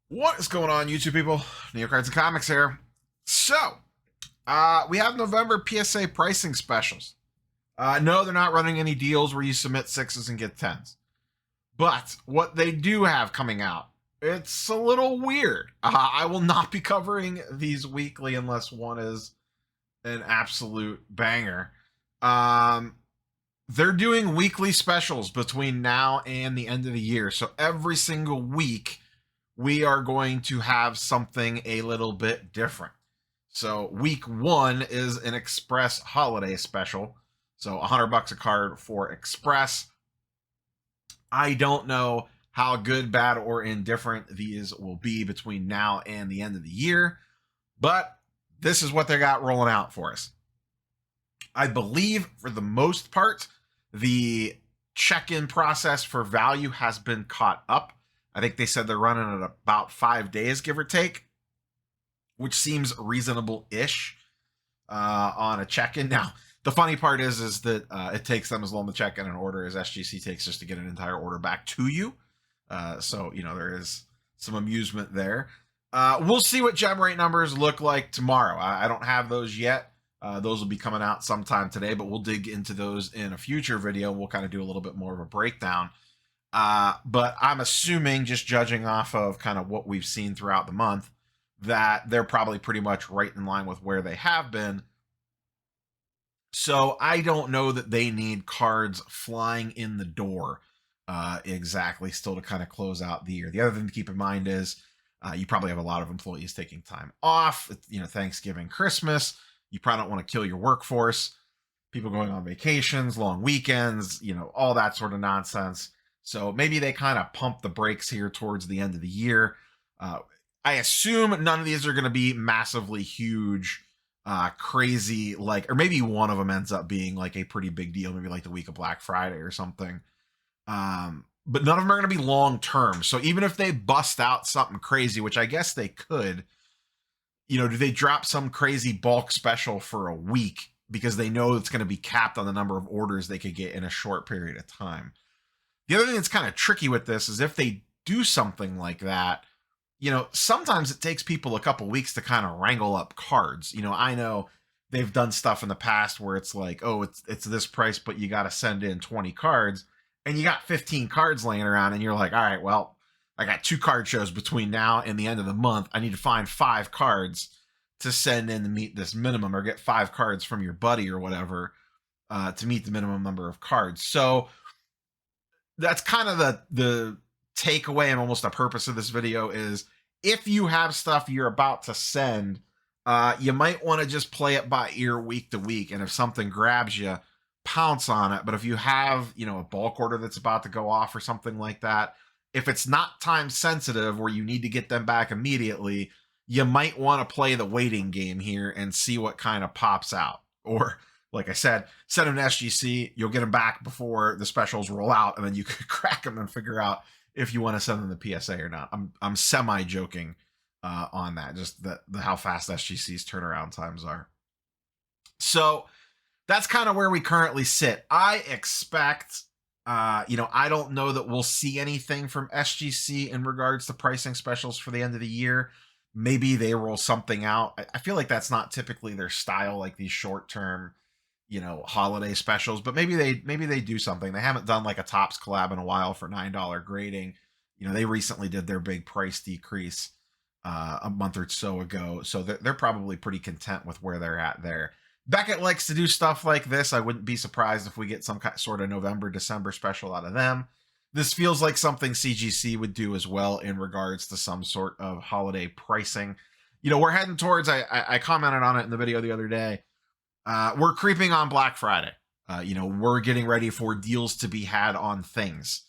What is going on, YouTube people? Neo Cards and Comics here. So, we have November PSA pricing specials. No, they're not running any deals where you submit sixes and get tens. But what they do have coming out, it's a little weird. I will not be covering these weekly unless one is an absolute banger. Um, they're doing weekly specials between now and the end of the year. So every single week, we are going to have something a little bit different. So week one is an Express holiday special. So $100 a card for Express. I don't know how good, bad, or indifferent these will be between now and the end of the year, but this is what they got rolling out for us. I believe for the most part, the check-in process for value has been caught up. I think they said they're running at about 5 days, give or take, which seems reasonable-ish on a check-in. Now, the funny part is that it takes them as long to check in an order as SGC takes just to get an entire order back to you. So, there is some amusement there. We'll see what gem rate numbers look like tomorrow. I don't have those yet. Those will be coming out sometime today, but we'll dig into those in a future video. We'll kind of do a little bit more of a breakdown. But I'm assuming, just judging off of kind of what we've seen throughout the month, that they're probably pretty much right in line with where they have been. So I don't know that they need cards flying in the door exactly still to kind of close out the year. The other thing to keep in mind is you probably have a lot of employees taking time off, Thanksgiving, Christmas. You probably don't want to kill your workforce. People going on vacations, long weekends, all that sort of nonsense. So maybe they kind of pump the brakes here towards the end of the year. I assume none of these are going to be massively huge, crazy, or maybe one of them ends up being like a pretty big deal, maybe like the week of Black Friday or something. But none of them are going to be long term. So even if they bust out something crazy, which I guess they could, do they drop some crazy bulk special for a week because they know it's going to be capped on the number of orders they could get in a short period of time? The other thing that's kind of tricky with this is if they do something like that, sometimes it takes people a couple weeks to kind of wrangle up cards. I know they've done stuff in the past where it's like, oh, it's this price, but you got to send in 20 cards, and you got 15 cards laying around, and you're like, all right, well, I got 2 card shows between now and the end of the month. I need to find 5 cards to send in to meet this minimum, or get 5 cards from your buddy or whatever to meet the minimum number of cards. So that's kind of the takeaway and almost the purpose of this video is if you have stuff you're about to send, you might want to just play it by ear week to week. And if something grabs you, pounce on it. But if you have, a bulk order that's about to go off or something like that, if it's not time sensitive where you need to get them back immediately, you might want to play the waiting game here and see what kind of pops out. Or, like I said, send them to SGC. You'll get them back before the specials roll out, and then you could crack them and figure out if you want to send them the PSA or not. I'm semi joking on that, just the how fast SGC's turnaround times are. So that's kind of where we currently sit. I expect, I don't know that we'll see anything from SGC in regards to pricing specials for the end of the year. Maybe they roll something out. I feel like that's not typically their style, like these short term, holiday specials, but maybe they do something. They haven't done like a Topps collab in a while for $9 grading. They recently did their big price decrease a month or so ago, so they're probably pretty content with where they're at there. Beckett likes to do stuff like this. I wouldn't be surprised if we get some sort of November, December special out of them. This feels like something CGC would do as well in regards to some sort of holiday pricing. We're heading towards, I commented on it in the video the other day, we're creeping on Black Friday. We're getting ready for deals to be had on things,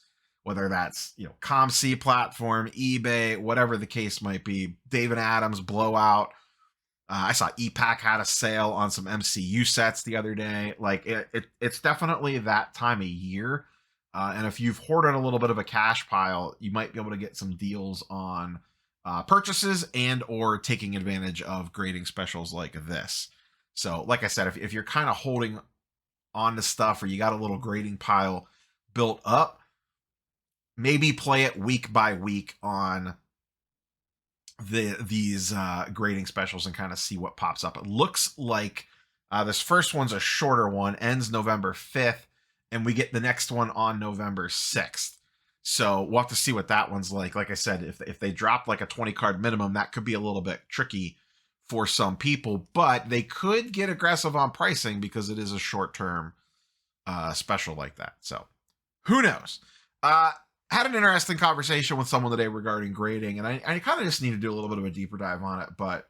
whether that's, ComC platform, eBay, whatever the case might be. David Adams blowout. I saw EPAC had a sale on some MCU sets the other day. Like it's definitely that time of year. And if you've hoarded a little bit of a cash pile, you might be able to get some deals on purchases and or taking advantage of grading specials like this. So like I said, if you're kind of holding on to stuff or you got a little grading pile built up, maybe play it week by week on these grading specials and kind of see what pops up. It looks like this first one's a shorter one, ends November 5th, and we get the next one on November 6th. So we'll have to see what that one's like. Like I said, if they drop like a 20 card minimum, that could be a little bit tricky for some people, but they could get aggressive on pricing because it is a short term special like that. So who knows? Had an interesting conversation with someone today regarding grading, and I kind of just need to do a little bit of a deeper dive on it, but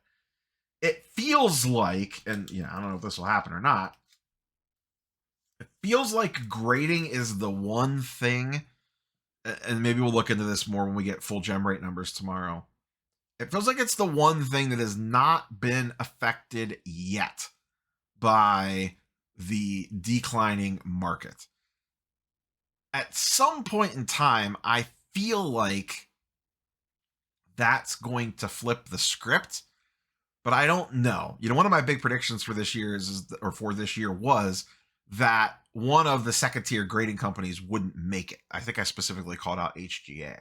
it feels like, and I don't know if this will happen or not, it feels like grading is the one thing, and maybe we'll look into this more when we get full gem rate numbers tomorrow. It feels like it's the one thing that has not been affected yet by the declining market. At some point in time, I feel like that's going to flip the script, but I don't know. One of my big predictions for this year was that one of the second tier grading companies wouldn't make it. I think I specifically called out HGA.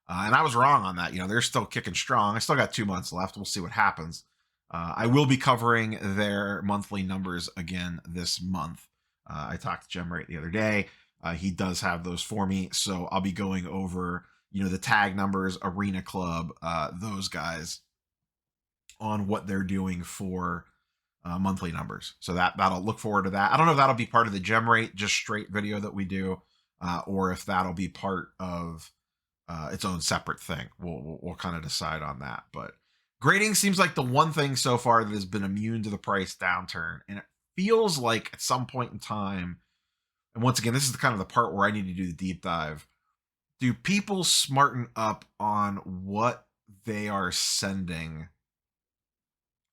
And I was wrong on that. They're still kicking strong. I still got 2 months left. We'll see what happens. I will be covering their monthly numbers again this month. I talked to Gem Rate the other day. He does have those for me. So I'll be going over, the tag numbers, Arena Club, those guys on what they're doing for monthly numbers. So that'll look forward to that. I don't know if that'll be part of the Gem Rate, just straight video that we do, or if that'll be part of its own separate thing. We'll kind of decide on that. But grading seems like the one thing so far that has been immune to the price downturn. And it feels like at some point in time, and once again, this is kind of the part where I need to do the deep dive. Do people smarten up on what they are sending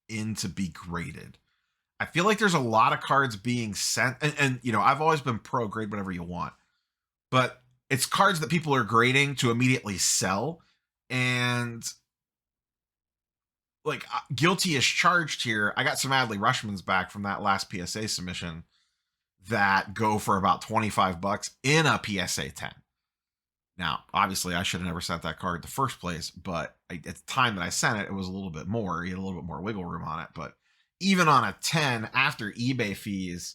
in to be graded? I feel like there's a lot of cards being sent, and I've always been pro grade whatever you want, but it's cards that people are grading to immediately sell, and like guilty as charged here. I got some Adley Rushmans back from that last PSA submission that go for about $25 in a PSA 10. Now, obviously, I should have never sent that card in the first place, but at the time that I sent it, it was a little bit more. You had a little bit more wiggle room on it. But even on a 10 after eBay fees,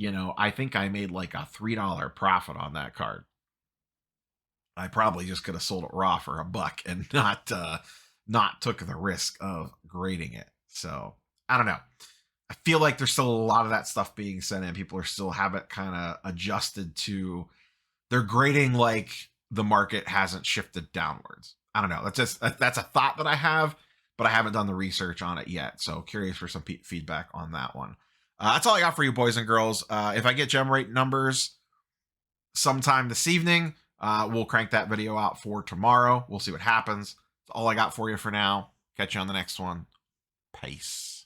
I think I made like a $3 profit on that card. I probably just could have sold it raw for $1 and not took the risk of grading it. So I don't know. I feel like there's still a lot of that stuff being sent in. People are still haven't kind of adjusted to their grading like the market hasn't shifted downwards. I don't know. That's a thought that I have, but I haven't done the research on it yet. So curious for some feedback on that one. That's all I got for you, boys and girls. If I get gem rate numbers sometime this evening, we'll crank that video out for tomorrow. We'll see what happens. That's all I got for you for now. Catch you on the next one. Peace.